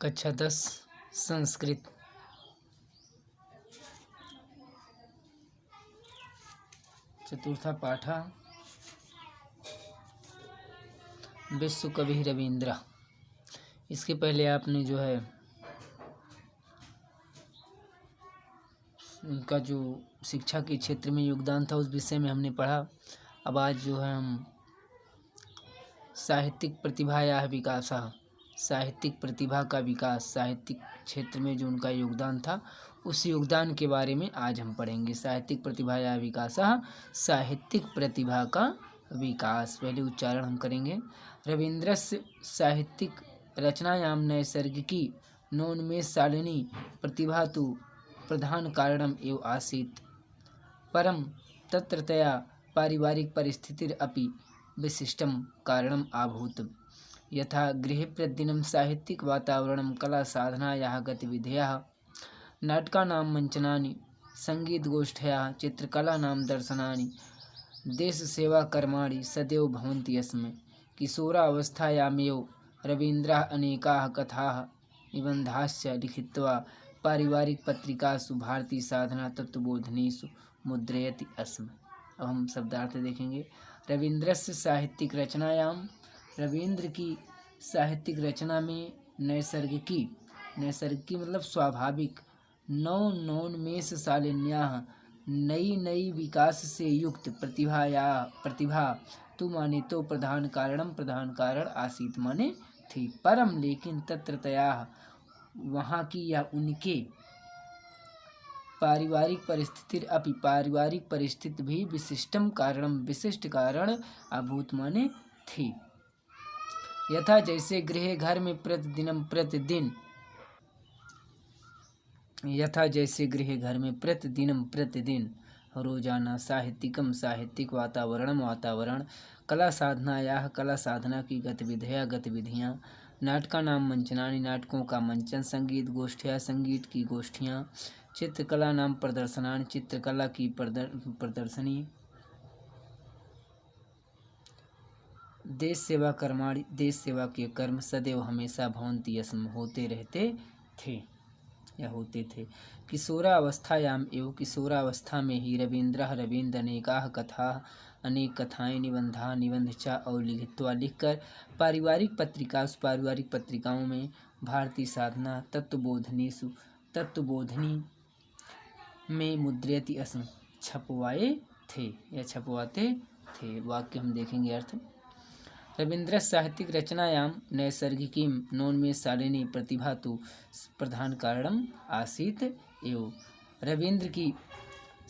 कक्षा 10 संस्कृत। चतुर्था पाठ विश्व कवि रविंद्र। इसके पहले आपने जो है उनका जो शिक्षा के क्षेत्र में योगदान था उस विषय में हमने पढ़ा। अब आज जो है हम साहित्यिक प्रतिभा या विकास, साहित्यिक प्रतिभा का विकास, साहित्यिक क्षेत्र में जो उनका योगदान था उस योगदान के बारे में आज हम पढ़ेंगे। साहित्यिक प्रतिभा या विकास, साहित्यिक प्रतिभा का विकास। पहले उच्चारण हम करेंगे। रवीन्द्रस्य साहित्यिक रचनायां नैसर्गिकी नवोन्मेषशालिनी प्रतिभा तु प्रधान कारणम एव आसीत्, परम तत्रतया पारिवारिक परिस्थितिरपि विशिष्टं कारणम् अभूत्। यथा गृहे प्रतिदिनं साहित्यिक वातावरणं, कला साधनायाः गतिविधयः, नाटकानां मंचनानि, संगीतगोष्ठ्यः, चित्रकलानां दर्शनानि, देशसेवाकर्माणि सदैव भवन्ति स्म। किशोरावस्थायामेव रवीन्द्रः अनेकाः कथाः निबन्धाश्च लिखित्वा पारिवारिकपत्रिकासु भारतीसाधना तत्त्वबोधिनीषु मुद्रयति स्म। अब हम शब्दार्थ देखेंगे। रवीन्द्रस्य साहित्यिक रचनायां, रवीन्द्र की साहित्यिक रचना में नैसर्गिकी मतलब स्वाभाविक, नवोन्मेषशालिन्याः नई नई विकास से युक्त प्रतिभा तु माने तो प्रधान कारण आसीत माने थी, परम लेकिन तत्रतया वहाँ की या उनके पारिवारिक परिस्थिति भी विशिष्ट कारण अभूत माने थी। यथा जैसे गृह घर में प्रतिदिन रोजाना साहित्यिक वातावरण, कला साधना की गतिविधियाँ, नाटकानां मंचनानि नाटकों का मंचन, संगीत की गोष्ठियाँ, चित्रकलानां प्रदर्शनानि चित्रकला की प्रदर्शनी, देश सेवा के कर्म सदैव हमेशा भवन्ति स्म होते थे। किशोरावस्था में ही रवीन्द्र अनेक कथाएं, निबंध चा और लिखकर पारिवारिक पत्रिकाओं में भारतीय साधना तत्त्वबोधिनी में मुद्रयति स्म छपवाते थे। वाक्य हम देखेंगे अर्थ। रवीन्द्र साहित्यिक रचनायां नैसर्गिकीं नवोन्मेषशालिनी प्रतिभा तु प्रधान कारणम आसीत एवं। रवीन्द्र की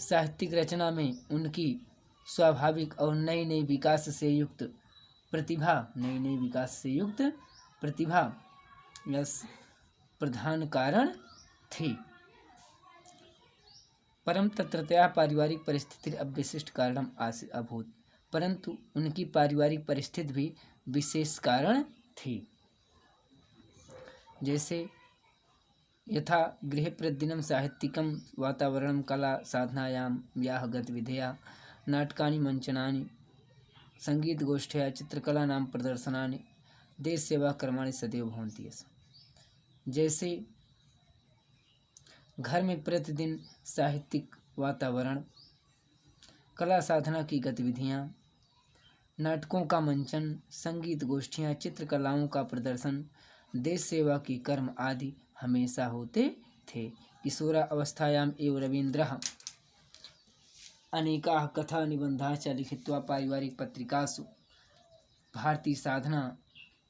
साहित्यिक रचना में उनकी स्वाभाविक और नई विकास से युक्त प्रतिभा प्रधान कारण थी, परम तत्रतया पारिवारिक परिस्थिति अब विशिष्ट कारण अभूत, परंतु उनकी पारिवारिक परिस्थिति भी विशेष कारण थी। जैसे यथा गृहे प्रतिदिनं साहित्यिकं वातावरणं, कला साधनायां याः गतिविधयः, नाटकानि मंचनानि, संगीतगोष्ठ्यः, चित्रकलानां प्रदर्शनानि, देशसेवाकर्माणि सदैव भवन्ति स्म। जैसे घर में प्रतिदिन साहित्यिक वातावरण, कला साधना की गतिविधियाँ, नाटकों का मंचन, संगीत गोष्ठियाँ, चित्रकलाओं का प्रदर्शन, देश सेवा के कर्म आदि हमेशा होते थे। किशोरावस्थायाम् एव रवीन्द्रः अनेकाः कथा निबन्धाश्च लिखित्वा पारिवारिक पत्रिकासु भारतीय साधना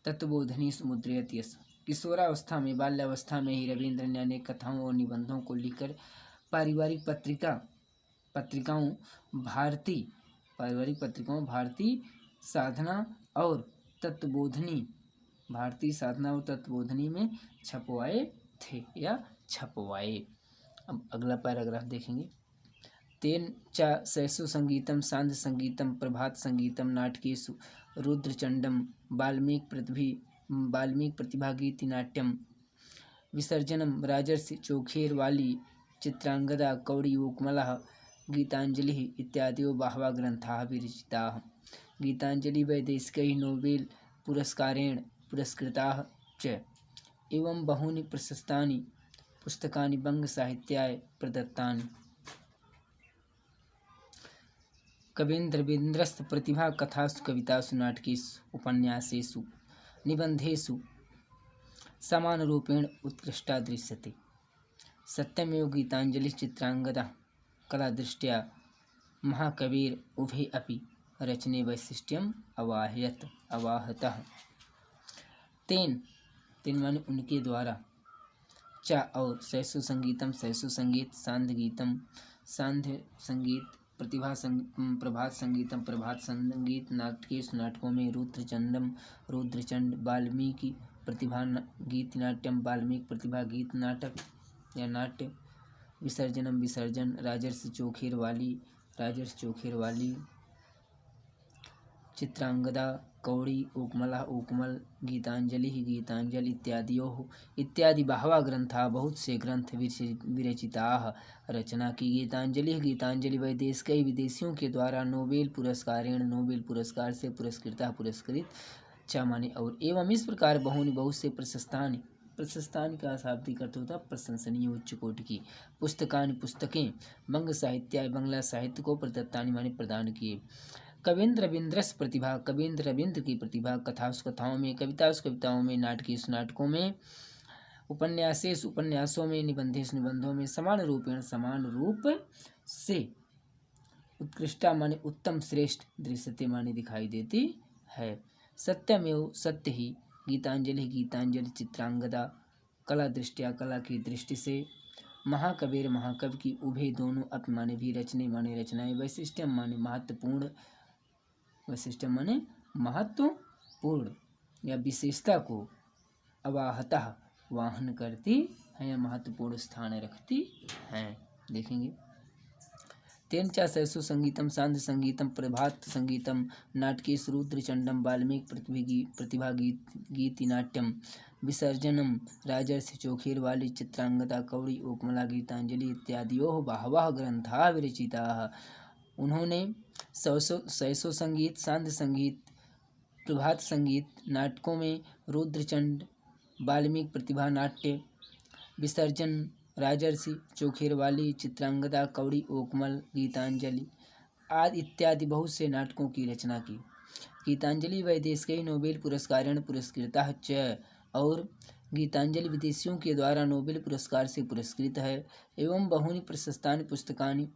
तत्त्वबोधिनीषु मुद्रयति स्म। किशोरावस्था में, बाल्यावस्था में ही रवीन्द्र ने अनेक कथाओं और निबंधों को लिखकर पारिवारिक पत्रिकाओं भारतीय साधना और तत्त्वबोधिनी में छपवाए। अब अगला पैराग्राफ देखेंगे। तेन च शैशव संगीतम, सांध्य संगीतम, प्रभात संगीतम, नाटकेषु रुद्रचंडम, वाल्मीकि प्रतिभागीति नाट्यम, विसर्जनम, राजर्षि चोखेर वाली, चित्रांगदा, कौड़ी ओकमलः, गीतांजलि इत्यादयो बहवः ग्रंथाः विरचिताः। गीतांजलि वैदेशिकैः नोबेल पुरस्कारेण पुरस्कृताः च। एवं बहूनि प्रशस्तानि पुस्तकानि बंगसाहित्याय प्रदत्तानि। कवीन्द्ररवीन्द्रस्य प्रतिभा कथासु, कवितासु, नाटकेषु, उपन्यासेषु, निबन्धेषु समानरूपेण उत्कृष्टा दृश्यते। सत्यमेव गीताञ्जलिः चित्रांगदा कलादृष्ट्या महाकविर उभे अपि रचने वैशिष्ट्यम् अवाहतः। तेन माने उनके द्वारा चा और शैशव संगीतम शैशव संगीत, सांध्य गीतम सांध्य संगीत, प्रभात संगीतम प्रभात संगीत, नाटकेषु नाटकों में रुद्रचंड, वाल्मीकि प्रतिभा गीत नाट्यम वाल्मीकि प्रतिभा गीत नाटक या नाट्य, विसर्जनम विसर्जन, राजर्षि चोखेर वाली, चित्रांगदा कौड़ी, ऊकमला ऊकमल, गीतांजलि इत्यादि बहवः ग्रंथाः बहुत से ग्रंथ विरचिताः रचना की। गीतांजलि वैदेशिक विदेशियों के द्वारा नोबेल पुरस्कार से पुरस्कृत च माने और एवं इस प्रकार बहुत से प्रशस्तानि का शाब्दिक अर्थ होता प्रशंसनीय उच्च कोटि की पुस्तकें बंग साहित्याय बंगला साहित्य को प्रदत्तानि माने प्रदान किए। कवीन्द्ररवीन्द्रस्य प्रतिभा कवीन्द्र रवींद्र की प्रतिभा कथाओं में, कविताओं में, नाटकों में, उपन्यासों में, निबंधों में समान रूप से उत्कृष्टा माने उत्तम श्रेष्ठ दृश्यते माने दिखाई देती है। सत्यमेव सत्य ही गीतांजलि चित्रांगदा कला की दृष्टि से, महाकवि की उभे दोनों अपि माने भी रचनाएं, वैशिष्ट्यम माने महत्वपूर्ण या विशेषता को अवाहतः वाहन करती हैं या महत्वपूर्ण स्थान रखती हैं। देखेंगे तेन च शैशव संगीतम सांध्य संगीतम प्रभात संगीतम नाटकेषु रुद्रचंडम वाल्मीकि प्रतिभा गीति नाट्यम विसर्जनम राजर्षि चोखेर वाली चित्रांगदा कौड़ी ऊकमला गीतांजलि इत्यादियों बहवः ग्रंथाः विरचिताः। उन्होंने शैशव संगीत, सांध्य संगीत, प्रभात संगीत, नाटकों में रुद्रचंड, वाल्मीकि प्रतिभा नाट्य, विसर्जन, राजर्षि चोखेर वाली, चित्रांगदा कौड़ी ऊकमल, गीतांजलि आदि इत्यादि बहुत से नाटकों की रचना की। गीतांजलि वैदेशिक नोबेल पुरस्कारेण पुरस्कृता च और गीतांजलि विदेशियों के द्वारा नोबेल पुरस्कार से पुरस्कृत है। एवं बहूनि प्रशस्तानि पुस्तकानि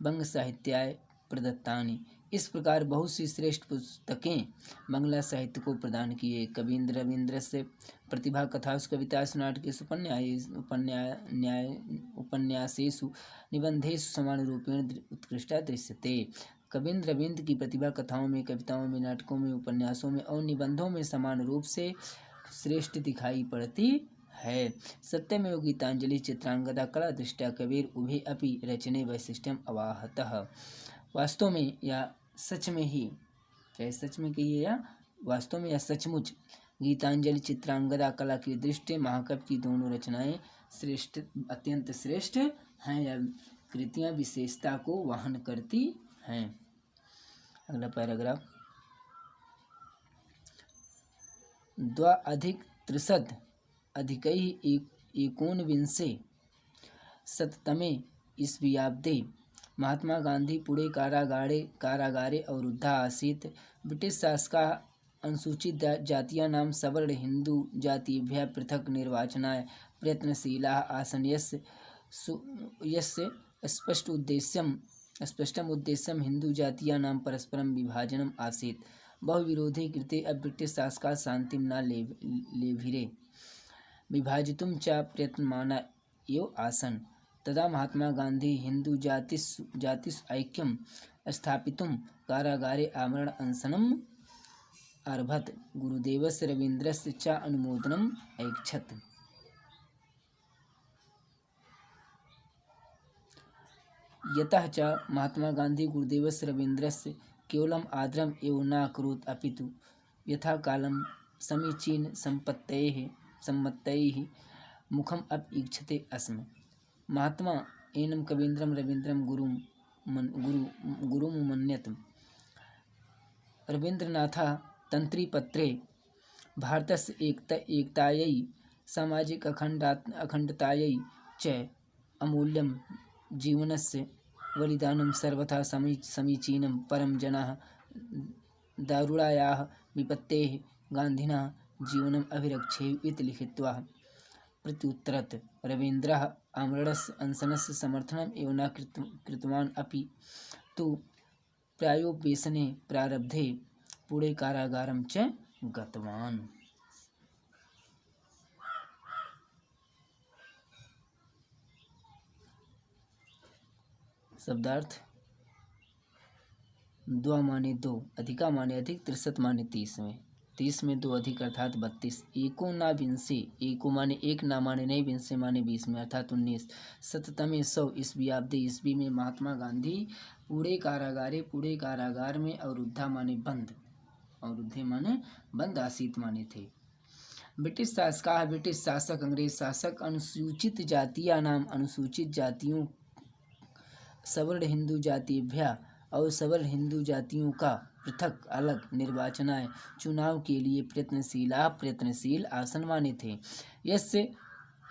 बंग साहित्याय प्रदत्तानि, इस प्रकार बहुत सी श्रेष्ठ पुस्तकें बंगला साहित्य को प्रदान किए। कवीन्द्ररवीन्द्रस्य प्रतिभा कथासु, कवितासु, नाटकेषु, उपन्यासेषु, निबंधेषु समानरूपेण उत्कृष्टा दृश्यते। कवीन्द्ररवीन्द्र की प्रतिभा कथाओं में, कविताओं में, नाटकों में, उपन्यासों में और निबंधों में समान रूप से श्रेष्ठ दिखाई पड़ती है। सत्यमेव गीतांजलि चित्रांगदा कला दृष्ट्या कबीर उभे अपि रचने वैशिष्ट्यम अवाहतः। वास्तव में या सच में ही, चाहे सच में कहिए या वास्तव में या सचमुच, गीतांजलि चित्रांगदा कला की दृष्टि महाकवि की दोनों रचनाएं अत्यंत श्रेष्ठ हैं या कृतियां विशेषता को वहन करती हैं। अगला पैराग्राफ, द्वाधिक अधिकैः एकोनविंशे शततमे ईस्वीयाब्दे महात्मा गांधी पुणे कारागारे अवरुद्धा आसीत्। ब्रिटिश शासकाः अनुसूचित जातीयानां सवर्ण हिंदू जातिभ्यः पृथक् निर्वाचनाय प्रयत्नशीलाः आसन्, यस्य स्पष्टम् उद्देश्यं हिंदू जातीयानां परस्परं विभाजनम् आसीत्। बहुविरोधे कृते ब्रिटिश शासकाः शान्तिं न लेभिरे, विभाजितुं च प्रयत्नमाना एव आसन्। तदा महात्मा गांधी हिंदू जातिषु ऐक्यं स्थापितुं कारागारे आमरण अनशनम् आरभत। गुरुदेवस्य रवीन्द्रस्य च अनुमोदनम् ऐच्छत्। यतः च महात्मा गांधी गुरुदेवस्य रवीन्द्रस्य केवलम् आदरम् एव न अकरोत्, अपितु यथाकालं समीचीन सम्मतैः मुखम् अपि ईक्षते अस्म। महात्मा एनं कवीन्द्रं रवीन्द्रं गुरुं मन्यत। रवीन्द्रनाथः तन्त्रीपत्रे भारतस्य एकतायै सामाजिक अखंडतायै च अमूल्यं जीवनस्य बलिदानं सर्वथा समीचीनं। परं जनाः दारुणायाः विपत्तेः गान्धिनः जीवनम् अभिरक्षेयुः इति लिखित्वा प्रत्युत्तरत्। रवीन्द्रः आमरणस्य अनशनस्य समर्थनम् एव न कृतवान्, अपि तु प्रायोपवेशने प्रारब्धे पुणे कारागारं च गतवान्। शब्दार्थ: द्वा माने दो, अधिका माने अधिक, त्रिशत माने 30 में। 30 में 2 अधिक अर्थात 32। एको ना विंसे, एको माने एक, ना माने नहीं, विंसे माने 20 में अर्थात 19। शततमे 100 ईस्वीयाब्दे, ईस्वी में महात्मा गांधी पूरे कारागार में अवरुद्धा माने बंद, अवरुद्धे माने बंद, आसीत माने थे। ब्रिटिश शासकाः, ब्रिटिश शासक, अंग्रेज शासक अनुसूचित जातीयानाम, अनुसूचित जातियों, सवर्ण हिंदू जातिभ्यः और सवर्ण हिंदू जातियों का पृथक अलग निर्वाचनाय चुनाव के लिए प्रयत्नशील आसन माने थे। यस्य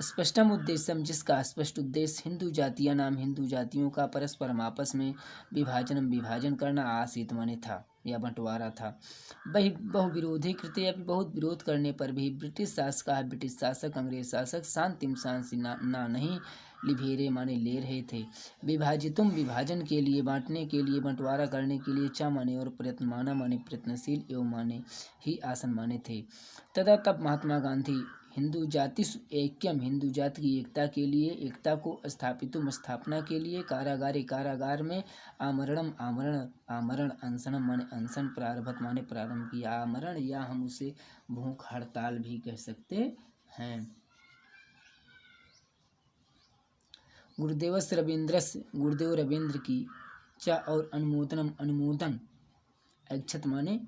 स्पष्टम उद्देश्यम, जिसका स्पष्ट उद्देश्य हिंदू जातिया नाम, हिंदू जातियों का परस्परम आपस में विभाजन करना आसीत माने था या बंटवारा था। बहु विरोधी कृत्य, अभी बहुत विरोध करने पर भी ब्रिटिश शासक, अंग्रेज शासक शांतिम शांति ना नहीं लिभेरे माने ले रहे थे। विभाजन के लिए, बांटने के लिए, बंटवारा करने के लिए, चा माने और प्रयत्नमाना माने प्रयत्नशील, एवं माने ही आसन माने थे। तथा तब महात्मा गांधी हिंदू जाति ऐक्यम, हिंदू जाति की एकता के लिए, एकता को स्थापना के लिए, कारागार में आमरण अनशनम माने अनशन, प्रारंभत माने प्रारंभ किया। आमरण या हम उसे भूख हड़ताल भी कह सकते हैं। गुरुदेव रवींद्र की चा और अनुमोदन ऐच्छत माने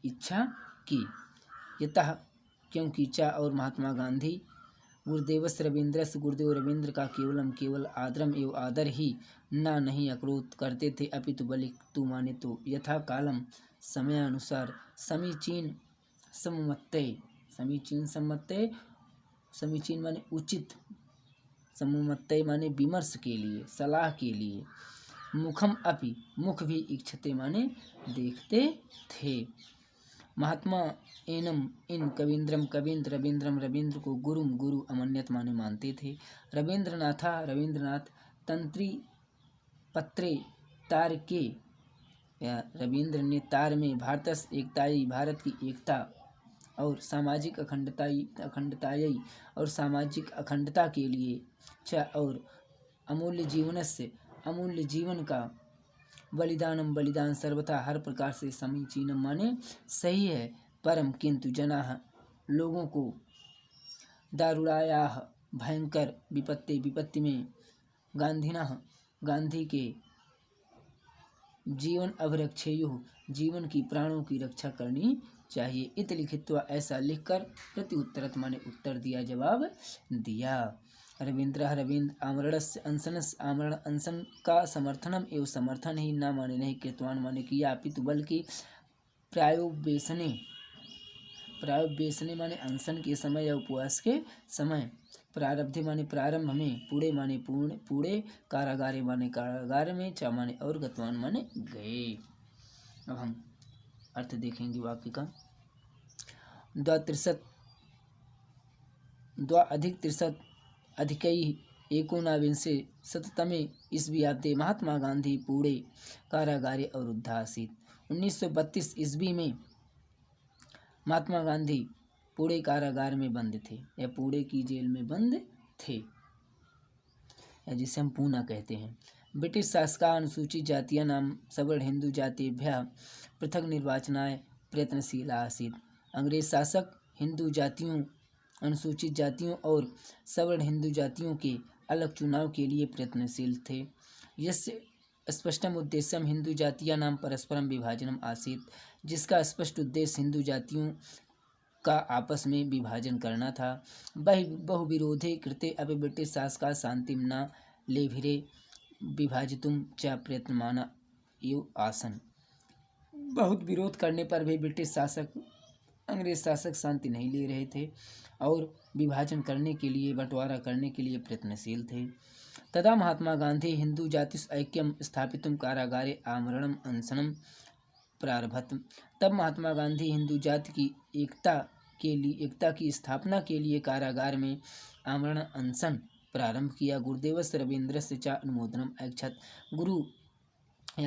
इच्छा की, यतः क्योंकि चा और महात्मा गांधी गुरुदेव रवींद्र का केवल आदरम एवं आदर ही ना नहीं अक्रोध करते थे, अपितु बलितु माने तो यथा कालम समयानुसार समीचीन माने उचित, सम्मतय माने विमर्श के लिए, सलाह के लिए, मुखम अपि मुख भी इच्छते माने देखते थे। महात्मा एनम इन रविंद्र को गुरु अमन्यत माने मानते थे। रविंद्रनाथ तंत्री पत्रे तार के, रविंद्र ने तार में भारत की एकता और सामाजिक अखंडता के लिए च और अमूल्य जीवन का बलिदान सर्वथा हर प्रकार से समीचीनम माने सही है। परम किंतु जनाः लोगों को दारुणायाः भयंकर विपत्ति में गांधी के जीवन अभिरक्षेयुः, जीवन की प्राणों की रक्षा करनी चाहिए। इत लिखित्वा, ऐसा लिखकर, प्रत्युत्तरत माने उत्तर दिया, जवाब दिया। रवींद्र आमरण अनशन का समर्थनम एवं समर्थन ही ना माने नहीं, कृतवान माने किया, अपितु बल्कि प्रायोपवेशने माने अनशन के समय या उपवास के समय, प्रारब्धे माने प्रारंभ में, पुणे माने पुणे, कारागारे माने कारागार में, चा माने और, गतवान माने गए। अब हम अर्थ देखेंगे वाक्य का। द्वा अधिक त्रिशत अधिकैः एकोनाविंशे शततमे ईस्वीयाब्दे महात्मा गांधी पुणे कारागारे अवरुद्धा आसीत्। 1932 ईस्वी में महात्मा गांधी पुणे कारागार में बंद थे, या पुणे की जेल में बंद थे, या जिसे हम पूना कहते हैं। ब्रिटिश शासका अनुसूचित जातिया नाम सवर्ण हिंदू जातिभ्यः पृथक निर्वाचनाय प्रयत्नशील आसीत्। अंग्रेज शासक हिंदू जातियों, अनुसूचित जातियों और सवर्ण हिंदू जातियों के अलग चुनाव के लिए प्रयत्नशील थे। यस्य स्पष्टम उद्देश्यम हिंदू जातिया नाम परस्परम विभाजनम आसीत्, जिसका स्पष्ट उद्देश्य हिंदू जातियों का आपस में विभाजन करना था। बहु विरोधे कृते अपि ब्रिटिश शासका शांतिम न लेभिरे विभाजितुम च प्रयत्नमाना एव आसन। बहुत विरोध करने पर भी ब्रिटिश शासक अंग्रेज शासक शांति नहीं ले रहे थे और विभाजन करने के लिए, बंटवारा करने के लिए प्रयत्नशील थे। तदा महात्मा गांधी हिंदू जातिस ऐक्यम स्थापितुम कारागारे आमरणम अनशनम प्रारभत। तब महात्मा गांधी हिंदू जाति की एकता की स्थापना के लिए कारागार में आमरण अनशन प्रारंभ किया। गुरुदेवस्य रवींद्रस्य च अनुमोदनम ऐच्छत्।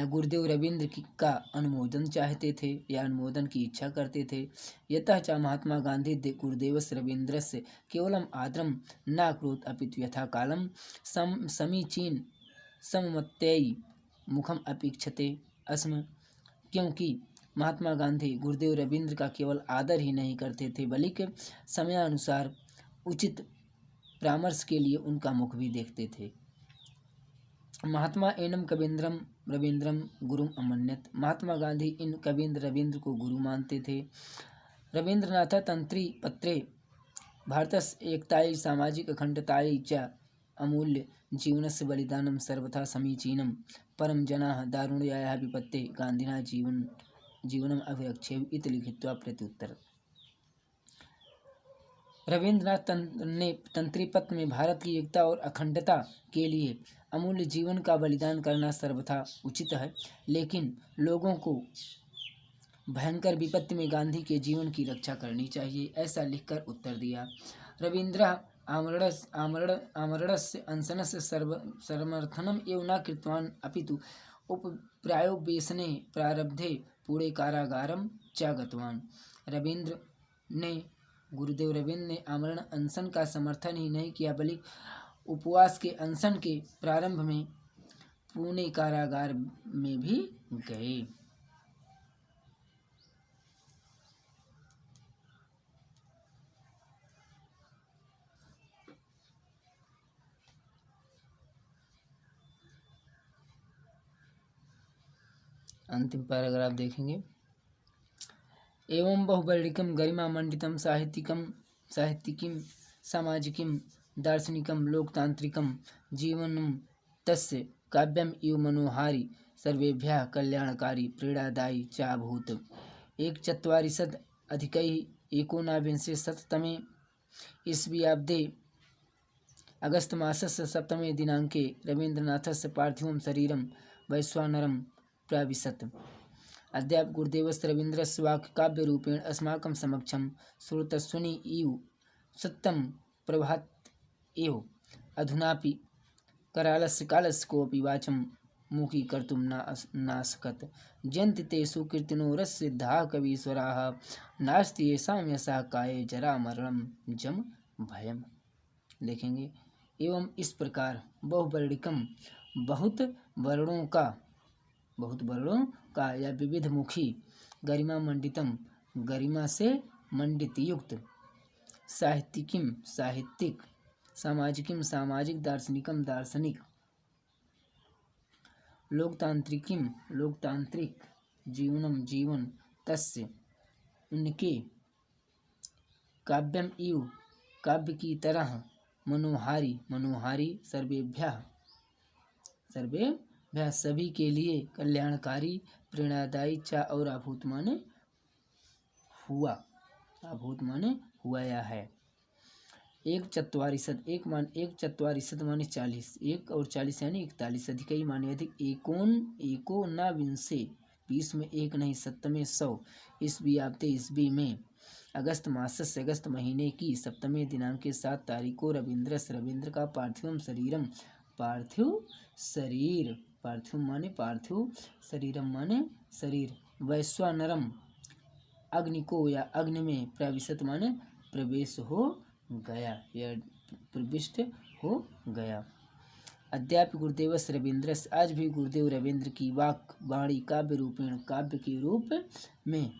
गुरुदेव रवींद्र का अनुमोदन चाहते थे या अनुमोदन की इच्छा करते थे। यतः च महात्मा गांधी गुरुदेवस्य रवींद्रस्य केवलम आदरम न अकरोत् अपितु यथा कालम समीचीन सममत्यै मुखम अपेक्षते अस्म। क्योंकि महात्मा गांधी गुरुदेव रवींद्र का केवल आदर ही नहीं करते थे, बल्कि समयानुसार उचित परामर्श के लिए उनका मुख भी देखते थे। महात्मा एनम कवींद्रम रवींद्रम गुरुम अमन्यत। महात्मा गांधी इन कवींद्र रवींद्र को गुरु मानते थे। रवींद्रनाथ तंत्री पत्रे भारतस्य एकतायै सामाजिक अखंडतायै च अमूल्य जीवनस्य बलिदानं सर्वथा समीचीनं परम जनाः दारुण्यायाः विपत्तेः गान्धिनः जीवनम् अभिरक्षेयुः इति लिखित्वा प्रत्युत्तर। रवींद्रनाथ ने तंत्रीपत्र में भारत की एकता और अखंडता के लिए अमूल्य जीवन का बलिदान करना सर्वथा उचित है, लेकिन लोगों को भयंकर विपत्ति में गांधी के जीवन की रक्षा करनी चाहिए, ऐसा लिखकर उत्तर दिया। रवींद्रः आमरणस्य अनशनस्य समर्थनम् एव न कृतवान् अपितु उपप्रायोपवेशने प्रारब्धे पूरे कारागारं च गतवान्। गुरुदेव रवींद्र ने आमरण अनशन का समर्थन ही नहीं किया, बल्कि उपवास के अनशन के प्रारंभ में पुणे कारागार में भी गए। अंतिम पैराग्राफ देखेंगे। एवं बहुवर्णिकं गरिमामण्डितं साहित्यिकीं सामाजिकीं दार्शनिकं लोकतांत्रिकं जीवनं तस्य काव्यम् इव मनोहारी सर्वेभ्यः कल्याणकारी प्रेरणादायी चाभूत्। 14अधिक-19विंशतितमे ईस्वीयाब्दे अगस्तमासस्य 7 दिनाङ्के रवीन्द्रनाथस्य पार्थिवं शरीरं वैश्वानरं प्राविशत्। अद्यापि गुरुदेवस्य रवीन्द्रस्य वाक्काव्यरूपेण अस्माकं समक्षं श्रोतस्विनी इव सत्यं प्रभात एव। अधुनापि करालस्य कालस्य कोऽपि वाचं मुखीकर्तुं नाशकत्। जयन्ति तेषु कीर्तनोरसिद्धाः कवीश्वराः, नास्ति येषां यशः काये जरा मरणं जम भयम्। देखेंगे। एवं इस प्रकार बहुवर्णिकम बहुत वर्णों का या विविध मुखी, गरिमा मंडितम गरिमा से मंडित युक्त, साहित्यिकीम साहित्यिक, सामाजिकीम सामाजिक, दार्शनिकम दार्शनिक, लोकतांत्रिकीम लोकतांत्रिक, जीवनम जीवन तस्य उनके, काव्यम इव काव्य की तरह, मनोहारी मनोहारी, सर्वेभ्यः सभी के लिए, कल्याणकारी प्रेरणादायी चा और अभूत माने हुआ या है। 1 माने 40, 1 और 40 यानी 41, अधिकई माने अधिक, एको न विंशे 20 में 1 नहीं 7 में 100, ईस्वी में अगस्त मासस्य अगस्त महीने की 7वें दिनांक के 7 तारीख को रवींद्र का पार्थिव शरीर, पार्थिव माने पार्थिव, शरीरम माने शरीर, वैश्वानरम अग्नि को या अग्नि में, प्रविशत माने प्रवेश हो गया या प्रविष्ट हो गया। अद्यापि गुरुदेव रवींद्र, आज भी गुरुदेव रवींद्र की वाणी काव्य रूपेण, काव्य के रूप में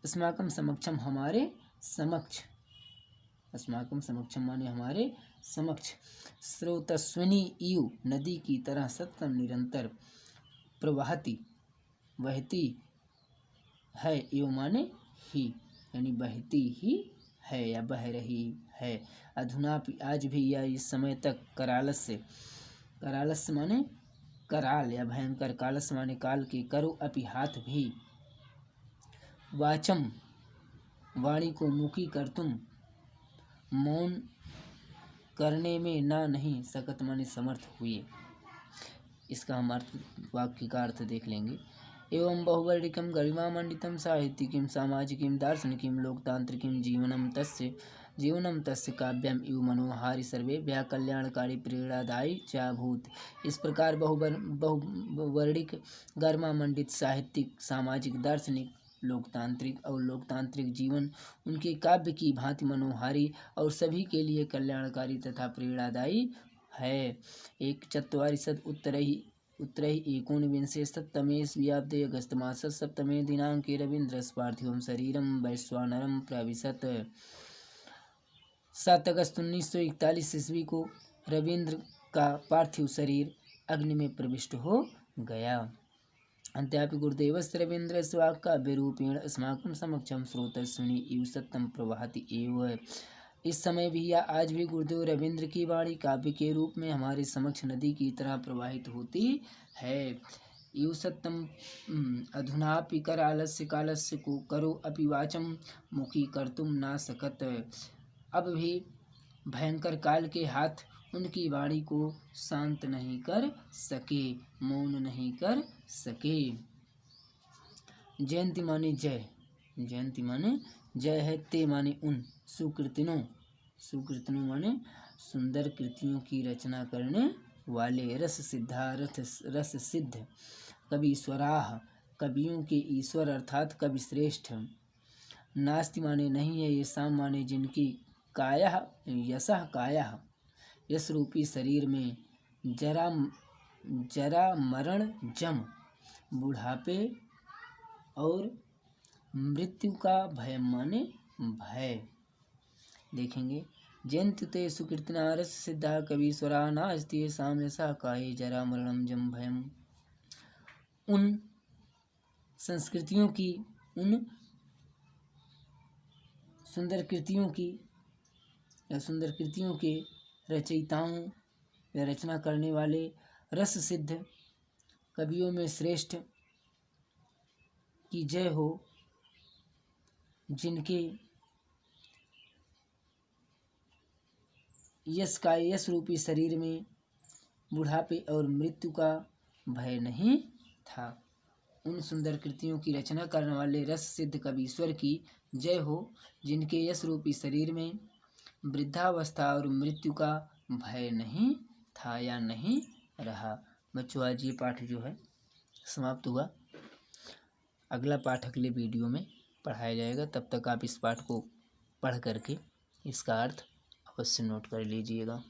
अस्माकं समक्षम हमारे समक्ष स्रोतस्विनी इव नदी की तरह सतत निरंतर बहती है। इव माने ही, यानी बहती ही है या बह रही है। अधुनापि आज भी या इस समय तक करालस्य माने कराल या भयंकर, कालस्य माने काल के, करो अपि हाथ भी, वाचम वाणी को मुखी कर तुम मौन करने में ना नहीं सकत माने समर्थ हुए। इसका हम वाक्य का अर्थ देख लेंगे। एवं बहुवर्णिकं गरिमामण्डितं साहित्यिकीं सामाजिकीं दार्शनिकीं लोकतांत्रिकीं जीवनं तस्य काव्यम इव मनोहारि सर्वेभ्यः कल्याणकारी प्रेरणादायी चाभूत। इस प्रकार बहुवर्णिक गरिमामंडित साहित्यिक सामाजिक दार्शनिक लोकतांत्रिक और लोकतांत्रिक जीवन उनके काव्य की भांति मनोहारी और सभी के लिए कल्याणकारी तथा प्रेरणादायी है। एक चत्वारिंशत् उत्तरैः एकोनविंशे शततमे ईस्वीब्दे अगस्तमासस्य सप्तमे दिनाङ्के रवीन्द्रस्य पार्थिवं शरीरं वैश्वानरं प्राविशत्। 7 अगस्त 1941 ईस्वी को रवींद्र का पार्थिव शरीर अग्नि में प्रविष्ट हो गया। अन्त्यापि गुरुदेवस्य रवीन्द्रस्य वाक्काव्यरूपेण अस्माकं समक्षं स्रोतस्विनी इव सत्यं प्रवहति एव। इस समय भी या आज भी गुरुदेव रवींद्र की वाणी काव्य के रूप में हमारे समक्ष नदी की तरह प्रवाहित होती है। इव सत्यम अधुनापि करालस्य कालस्य को करो अपि वाचम मुखी कर्तुम ना सकत। अब भी भयंकर काल के हाथ उनकी वाणी को शांत नहीं कर सके, मौन नहीं कर सके। जयंती माने जय, जयंती माने जय है। ते माने उन सुकृतिनों, सुकृतिनों माने सुंदर कृतियों की रचना करने वाले। रस सिद्धार्थ रस सिद्ध कवीश्वराह, कवियों के ईश्वर अर्थात कवि श्रेष्ठ। नास्ति माने नहीं है। ये शाम माने जिनकी काया यशः काया यश रूपी शरीर में जरा मरण जम बुढ़ापे और मृत्यु का भय माने भय। देखेंगे जयंती ते सुकृतिना रस सिद्धा कवीश्वरा नास्ति शाम यशः काये जरा मरणम जम भयम। उन संस्कृतियों की, उन सुंदर कृतियों की या सुंदर कृतियों के रचयिताओं या रचना करने वाले रस सिद्ध कवियों में श्रेष्ठ की जय हो, जिनके यश रूपी शरीर में बुढ़ापे और मृत्यु का भय नहीं था। उन सुंदर कृतियों की रचना करने वाले रस सिद्ध कवीश्वर की जय हो, जिनके यश रूपी शरीर में वृद्धावस्था और मृत्यु का भय नहीं था या नहीं रहा। बच्चों आज ये पाठ जो है समाप्त हुआ। अगला पाठ अगले वीडियो में पढ़ाया जाएगा। तब तक आप इस पाठ को पढ़ करके इसका अर्थ अवश्य नोट कर लीजिएगा।